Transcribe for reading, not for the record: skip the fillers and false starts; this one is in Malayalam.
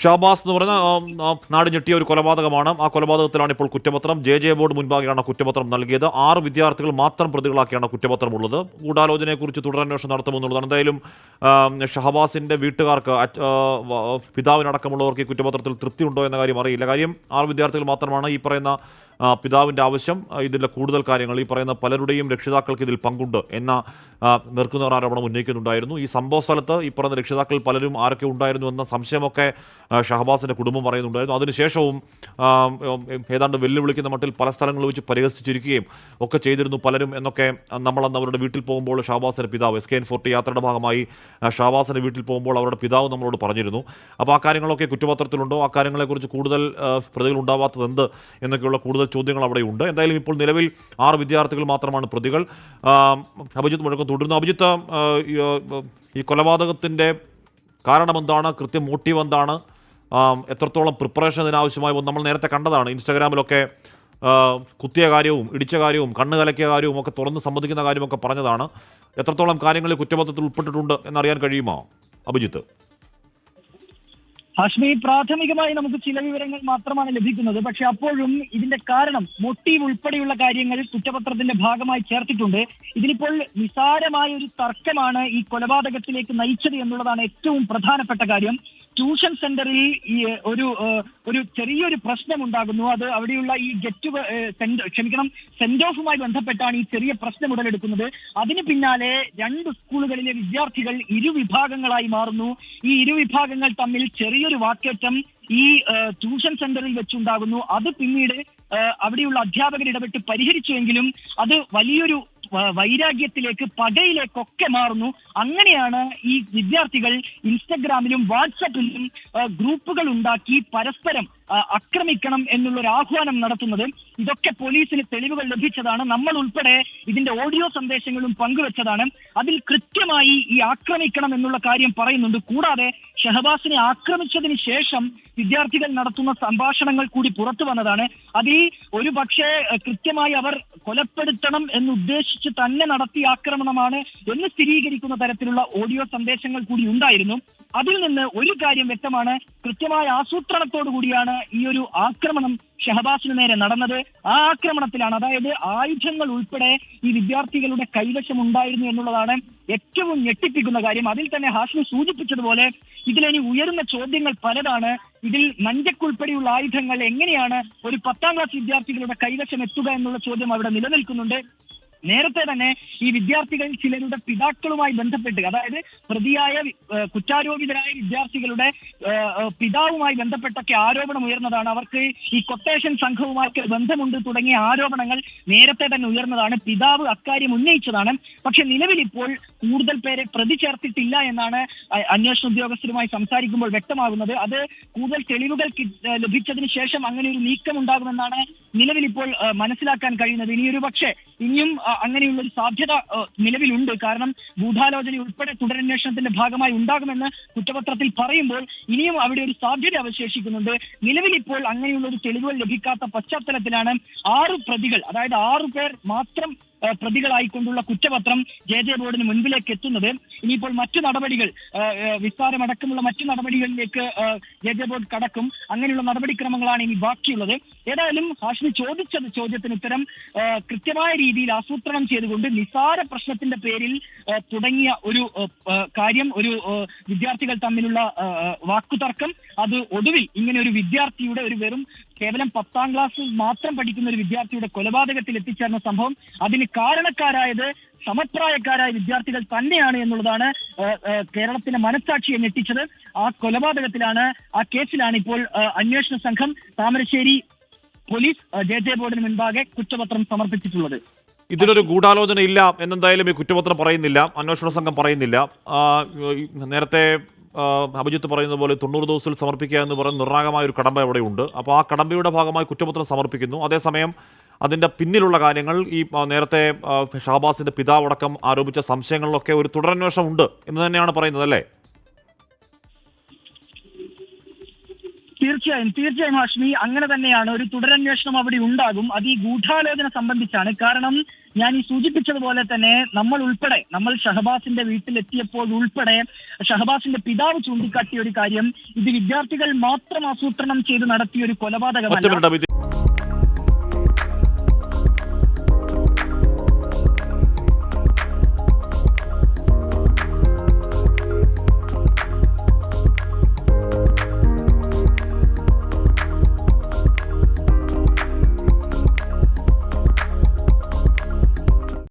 ഷഹബാസ് എന്ന് പറഞ്ഞ നാട് ഞെട്ടിയ ഒരു കൊലപാതകമാണ്. ആ കൊലപാതകത്തിലാണ് ഇപ്പോൾ കുറ്റപത്രം. ജെ ബോർഡ് മുൻപാകെയാണ് കുറ്റപത്രം നൽകിയത്. 6 വിദ്യാർത്ഥികൾ മാത്രം പ്രതികളാക്കിയാണ് കുറ്റപത്രമുള്ളത്. ഗൂഢാലോചനയെക്കുറിച്ച് തുടരന്വേഷണം നടത്തുമെന്നുള്ളതാണ്. എന്തായാലും ഷഹബാസിന്റെ വീട്ടുകാർക്ക് പിതാവിനടക്കമുള്ളവർക്ക് ഈ കുറ്റപത്രത്തിൽ തൃപ്തിയുണ്ടോ എന്ന കാര്യം അറിയില്ല. കാര്യം 6 വിദ്യാർത്ഥികൾ മാത്രമാണ്. ഈ പറയുന്ന പിതാവിൻ്റെ ആവശ്യം ഇതിൻ്റെ കൂടുതൽ കാര്യങ്ങൾ ഈ പറയുന്ന പലരുടെയും രക്ഷിതാക്കൾക്ക് ഇതിൽ പങ്കുണ്ട് എന്ന നേർക്കുനേർ ആരോപണം ഉന്നയിക്കുന്നുണ്ടായിരുന്നു. ഈ സംഭവ സ്ഥലത്ത് ഈ പറയുന്ന രക്ഷിതാക്കൾ പലരും ആരൊക്കെ ഉണ്ടായിരുന്നു എന്ന സംശയമൊക്കെ ഷഹബാസിൻ്റെ കുടുംബം പറയുന്നുണ്ടായിരുന്നു. അതിനുശേഷവും ഏതാണ്ട് വെല്ലുവിളിക്കുന്ന മട്ടിൽ പല സ്ഥലങ്ങളിൽ വെച്ച് പരിഹസിച്ചിരിക്കുകയും ഒക്കെ ചെയ്തിരുന്നു പലരും എന്നൊക്കെ നമ്മളന്ന് അവരുടെ വീട്ടിൽ പോകുമ്പോൾ ഷഹബാസിൻ്റെ പിതാവ് SKN40 യാത്രയുടെ ഭാഗമായി ഷഹബാസിൻ്റെ വീട്ടിൽ പോകുമ്പോൾ അവരുടെ പിതാവ് നമ്മളോട് പറഞ്ഞിരുന്നു. അപ്പോൾ ആ കാര്യങ്ങളൊക്കെ കുറ്റപത്രത്തിലുണ്ടോ, ആ കാര്യങ്ങളെക്കുറിച്ച് കൂടുതൽ പ്രതികൾ ഉണ്ടാവാത്തത് എന്ത് എന്നൊക്കെയുള്ള കൂടുതൽ ചോദ്യങ്ങൾ അവിടെയുണ്ട്. എന്തായാലും ഇപ്പോൾ നിലവിൽ 6 വിദ്യാർത്ഥികൾ മാത്രമാണ് പ്രതികൾ. അഭിജിത്ത് മുഴക്കം തുടരുന്നു. അഭിജിത്ത്, ഈ കൊലപാതകത്തിൻ്റെ കാരണമെന്താണ്? കൃത്യം മോട്ടീവ് എന്താണ്? എത്രത്തോളം പ്രിപ്പറേഷൻ ഇതിനാവശ്യമായി? നമ്മൾ നേരത്തെ കണ്ടതാണ് ഇൻസ്റ്റാഗ്രാമിലൊക്കെ കുത്തിയ കാര്യവും ഇടിച്ച കാര്യവും കണ്ണ് കലക്കിയ കാര്യവും ഒക്കെ തുറന്ന് സമ്മതിക്കുന്ന കാര്യമൊക്കെ പറഞ്ഞതാണ്. എത്രത്തോളം കാര്യങ്ങൾ കുറ്റപത്രത്തിൽ ഉൾപ്പെട്ടിട്ടുണ്ട് എന്നറിയാൻ കഴിയുമോ അഭിജിത്ത്? ഹാഷ്മി, പ്രാഥമികമായി നമുക്ക് ചില വിവരങ്ങൾ മാത്രമാണ് ലഭിക്കുന്നത്. പക്ഷെ അപ്പോഴും ഇതിന്റെ കാരണം, മോട്ടീവ് ഉൾപ്പെടെയുള്ള കാര്യങ്ങൾ കുറ്റപത്രത്തിന്റെ ഭാഗമായി ചേർത്തിട്ടുണ്ട്. ഇതിനിപ്പോൾ നിസാരമായ ഒരു തർക്കമാണ് ഈ കൊലപാതകത്തിലേക്ക് നയിച്ചത് എന്നുള്ളതാണ് ഏറ്റവും പ്രധാനപ്പെട്ട കാര്യം. ട്യൂഷൻ സെന്ററിൽ ഈ ഒരു ചെറിയൊരു പ്രശ്നം ഉണ്ടാകുന്നു. അത് അവിടെയുള്ള ഈ സെന്റ് ഓഫുമായി ബന്ധപ്പെട്ടാണ് ഈ ചെറിയ പ്രശ്നം ഉടലെടുക്കുന്നത്. അതിന് പിന്നാലെ 2 സ്കൂളുകളിലെ വിദ്യാർത്ഥികൾ ഇരുവിഭാഗങ്ങളായി മാറുന്നു. ഈ ഇരുവിഭാഗങ്ങൾ തമ്മിൽ ചെറിയൊരു വാക്കേറ്റം ഈ ട്യൂഷൻ സെന്ററിൽ വെച്ചുണ്ടാകുന്നു. അത് പിന്നീട് അവിടെയുള്ള അധ്യാപകർ ഇടപെട്ട് പരിഹരിച്ചുവെങ്കിലും അത് വലിയൊരു വൈരാഗ്യത്തിലേക്ക്, പകയിലേക്കൊക്കെ മാറുന്നു. അങ്ങനെയാണ് ഈ വിദ്യാർത്ഥികൾ ഇൻസ്റ്റഗ്രാമിലും വാട്സപ്പിലും ഗ്രൂപ്പുകൾ ഉണ്ടാക്കി പരസ്പരം ആക്രമിക്കണം എന്നുള്ളൊരു ആഹ്വാനം നടത്തുന്നത്. ഇതൊക്കെ പോലീസിന് തെളിവുകൾ ലഭിച്ചതാണ്. നമ്മൾ ഉൾപ്പെടെ ഇതിന്റെ ഓഡിയോ സന്ദേശങ്ങളും പങ്കുവെച്ചതാണ്. അതിൽ കൃത്യമായി ഈ ആക്രമിക്കണം എന്നുള്ള കാര്യം പറയുന്നുണ്ട്. കൂടാതെ ഷഹബാസിനെ ആക്രമിച്ചതിന് ശേഷം വിദ്യാർത്ഥികൾ നടത്തുന്ന സംഭാഷണങ്ങൾ കൂടി പുറത്തു വന്നതാണ്. അതിൽ ഒരു പക്ഷേ കൃത്യമായി അവർ കൊലപ്പെടുത്തണം എന്നുദ്ദേശിച്ച് തന്നെ നടത്തിയ ആക്രമണമാണ് എന്ന് സ്ഥിരീകരിക്കുന്ന തരത്തിലുള്ള ഓഡിയോ സന്ദേശങ്ങൾ കൂടി ഉണ്ടായിരുന്നു. അതിൽ നിന്ന് ഒരു കാര്യം വ്യക്തമാണ്: കൃത്യമായ ആസൂത്രണത്തോടു കൂടിയാണ് ഈ ഒരു ആക്രമണം ഷഹബാസിന് നേരെ നടന്നത്. ആ ആക്രമണത്തിലാണ്, അതായത് ആയുധങ്ങൾ ഉൾപ്പെടെ ഈ വിദ്യാർത്ഥികളുടെ കൈവശം ഉണ്ടായിരുന്നു എന്നുള്ളതാണ് ഏറ്റവും ഞെട്ടിപ്പിക്കുന്ന കാര്യം. അതിൽ തന്നെ ഹാഷ്മി സൂചിപ്പിച്ചതുപോലെ ഇതിലിനി ഉയരുന്ന ചോദ്യങ്ങൾ പലതാണ്. ഇതിൽ നഞ്ചക്കുൾപ്പെടെയുള്ള ആയുധങ്ങൾ എങ്ങനെയാണ് ഒരു 10ാം ക്ലാസ് വിദ്യാർത്ഥികളുടെ കൈവശം എത്തുക എന്നുള്ള ചോദ്യം അവിടെ നിലനിൽക്കുന്നുണ്ട്. നേരത്തെ തന്നെ ഈ വിദ്യാർത്ഥികൾ ചിലരുടെ പിതാക്കളുമായി ബന്ധപ്പെട്ട്, അതായത് പ്രതിയായ കുറ്റാരോപിതരായ വിദ്യാർത്ഥികളുടെ പിതാവുമായി ബന്ധപ്പെട്ടൊക്കെ ആരോപണം ഉയർന്നതാണ്. അവർക്ക് ഈ കൊട്ടേഷൻ സംഘവുമായി ബന്ധമുണ്ട് തുടങ്ങിയ ആരോപണങ്ങൾ നേരത്തെ തന്നെ ഉയർന്നതാണ്. പിതാവ് അക്കാര്യം ഉന്നയിച്ചതാണ്. പക്ഷെ നിലവിൽ ഇപ്പോൾ കൂടുതൽ പേരെ പ്രതി ചേർത്തിട്ടില്ല എന്നാണ് അന്വേഷണ ഉദ്യോഗസ്ഥരുമായി സംസാരിക്കുമ്പോൾ വ്യക്തമാകുന്നത്. അത് കൂടുതൽ തെളിവുകൾ ലഭിച്ചതിന് ശേഷം അങ്ങനെ ഒരു നീക്കം ഉണ്ടാകുമെന്നാണ് നിലവിൽ ഇപ്പോൾ മനസ്സിലാക്കാൻ കഴിയുന്നത്. ഇനിയും അങ്ങനെയുള്ള ഒരു സാധ്യത നിലവിലുണ്ട്. കാരണം ഗൂഢാലോചന ഉൾപ്പെടെ തുടരന്വേഷണത്തിന്റെ ഭാഗമായി ഉണ്ടാകുമെന്ന് കുറ്റപത്രത്തിൽ പറയുമ്പോൾ ഇനിയും അവിടെ ഒരു സാധ്യത അവശേഷിക്കുന്നുണ്ട്. നിലവിൽ ഇപ്പോൾ അങ്ങനെയുള്ള ഒരു തെളിവുകൾ ലഭിക്കാത്ത പശ്ചാത്തലത്തിലാണ് 6 പ്രതികൾ, അതായത് 6 പേർ മാത്രം പ്രതികളായിക്കൊണ്ടുള്ള കുറ്റപത്രം ജെ ബോർഡിന് മുൻപിലേക്ക് എത്തുന്നത്. ഇനിയിപ്പോൾ മറ്റു നടപടികൾ, വിസ്താരമടക്കമുള്ള മറ്റു നടപടികളിലേക്ക് ജെ ബോർഡ് കടക്കും. അങ്ങനെയുള്ള നടപടിക്രമങ്ങളാണ് ഇനി ബാക്കിയുള്ളത്. ഏതായാലും ഹാഷ്മി ചോദ്യത്തിന് ഉത്തരം കൃത്യമായ രീതിയിൽ ആസൂത്രണം ചെയ്തുകൊണ്ട് നിസാര പ്രശ്നത്തിന്റെ പേരിൽ തുടങ്ങിയ ഒരു കാര്യം, ഒരു വിദ്യാർത്ഥികൾ തമ്മിലുള്ള വാക്കുതർക്കം, അത് ഒടുവിൽ ഇങ്ങനെ ഒരു വിദ്യാർത്ഥിയുടെ, ഒരു വെറും കേവലം 10ാം ക്ലാസ് മാത്രം പഠിക്കുന്ന ഒരു വിദ്യാർത്ഥിയുടെ കൊലപാതകത്തിൽ എത്തിച്ചേർന്ന സംഭവം, അതിന് കാരണക്കാരായത് സമപ്രായക്കാരായ വിദ്യാർത്ഥികൾ തന്നെയാണ് എന്നുള്ളതാണ് കേരളത്തിന്റെ മനസ്സാക്ഷിയെ ഞെട്ടിച്ചത്. ആ കൊലപാതകത്തിലാണ്, ആ കേസിലാണ് ഇപ്പോൾ അന്വേഷണ സംഘം താമരശ്ശേരി പോലീസ് ജെ ബോർഡിന് മുൻപാകെ കുറ്റപത്രം സമർപ്പിച്ചിട്ടുള്ളത്. ഇതിലൊരു ഗൂഢാലോചന ഇല്ല എന്നെന്തായാലും ഈ കുറ്റപത്രം പറയുന്നില്ല, അന്വേഷണ സംഘം പറയുന്നില്ല. നേരത്തെ അഭിജിത്ത് പറയുന്നത് പോലെ 90 ദിവസത്തിൽ സമർപ്പിക്കുക എന്ന് പറയുന്ന നിർണായകമായ ഒരു കടമ്പ അവിടെയുണ്ട്. അപ്പോൾ ആ കടമ്പയുടെ ഭാഗമായി കുറ്റപത്രം സമർപ്പിക്കുന്നു. അതേസമയം അതിൻ്റെ പിന്നിലുള്ള കാര്യങ്ങൾ, ഈ നേരത്തെ ഷഹബാസിന്റെ പിതാവടക്കം ആരോപിച്ച സംശയങ്ങളിലൊക്കെ ഒരു തുടരന്വേഷണം ഉണ്ട് എന്ന് തന്നെയാണ് പറയുന്നത്, അല്ലേ? തീർച്ചയായും ഹാഷ്മി, അങ്ങനെ തന്നെയാണ്. ഒരു തുടരന്വേഷണം അവിടെ ഉണ്ടാകും. അത് ഈ ഗൂഢാലോചന സംബന്ധിച്ചാണ്. കാരണം ഞാൻ ഈ സൂചിപ്പിച്ചതുപോലെ തന്നെ നമ്മൾ ഷഹബാസിന്റെ വീട്ടിലെത്തിയപ്പോൾ ഉൾപ്പെടെ ഷഹബാസിന്റെ പിതാവ് ചൂണ്ടിക്കാട്ടിയ ഒരു കാര്യം, ഇത് വിദ്യാർത്ഥികൾ മാത്രം ആസൂത്രണം ചെയ്ത് നടത്തിയ ഒരു കൊലപാതകമല്ല.